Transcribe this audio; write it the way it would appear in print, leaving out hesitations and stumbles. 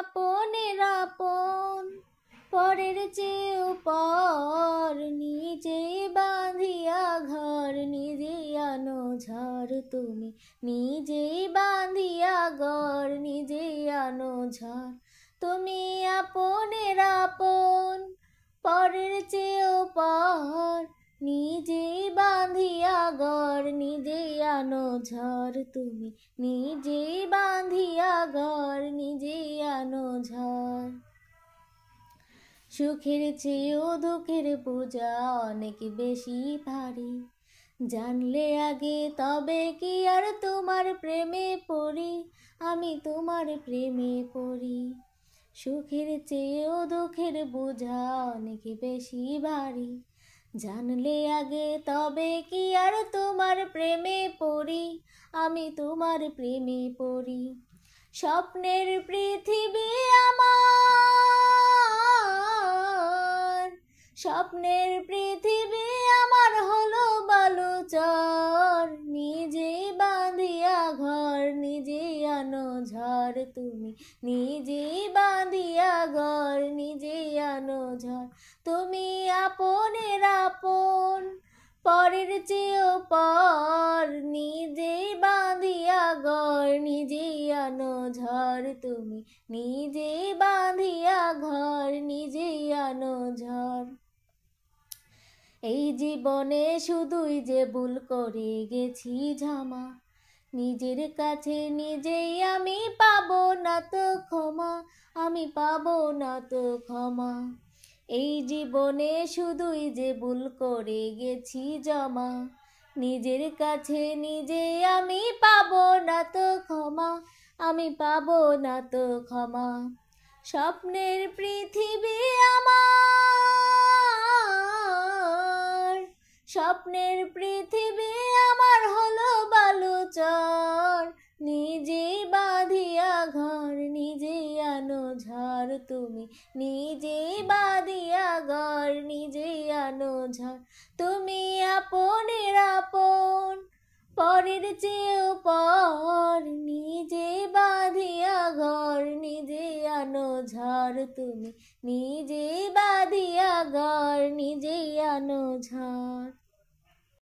আপনের আপন, পরের চেয়েও পর, নিজেই বাঁধিয়া ঘর, নিজেই আনো ঝড় তুমি, নিজেই বাঁধিয়া ঘর, নিজেই আনো ঝড়। তুমি আপনের আপন, পরের চেয়েও পর, নিজেই বাঁধিয়া ঘর, নিজেই আনো ঝড় তুমি, নিজেই বাঁধিয়া ঘর, নিজেই আনো ঝড়। সুখের চেয়েও দুঃখের বোঝা অনেক বেশি ভারী, জানলে আগে তবে কি আর তোমার প্রেমে পড়ি, আমি তোমার প্রেমে পড়ি। সুখের চেয়েও দুঃখের বোঝা অনেক বেশি ভারী, জানলে আগে তবে কি আর তোমার প্রেমে পড়ি, আমি তোমার প্রেমে পড়ি। স্বপ্নের পৃথিবী আমার, স্বপ্নের পৃথিবী আমার হলো বালুচর, নিজেই বাঁধিয়া ঘর, নিজেই আনো ঝড় তুমি, নিজেই বাঁধিয়া ঘর, নিজেই আনো ঝড়। তুমি আপনের আপন, পরের চেয়েও পর, নিজেই বাঁধিয়া ঘর, নিজেই আনো ঝড় তুমি, নিজেই বাঁধিয়া ঘর, নিজেই আনো ঝড়। এই জীবনে শুধুই যে ভুল করে গেছি ঝামা, নিজের কাছে নিজেই আমি পাবো না তো ক্ষমা, আমি পাবো না তো ক্ষমা। এই জীবনে শুধুই যে ভুল করে গেছি জমা, নিজের কাছে নিজেই আমি পাবো না তো ক্ষমা, আমি পাবো না তো ক্ষমা। স্বপ্নের পৃথিবী আমার, স্বপ্নের পৃথিবী আমার হলো বালুচর, নিজেই বাঁধিয়া ঘর, নিজেই আনো ঝড় তুমি, নিজেই বাঁধিয়া ঘর, নিজেই আনো ঝড়। তুমি আপনের আপন, পরের চেয়েও পর, নিজেই বাঁধিয়া ঘর, নিজেই আনো ঝড় তুমি, নিজেই বাঁধিয়া ঘর, নিজেই আনো ঝড়।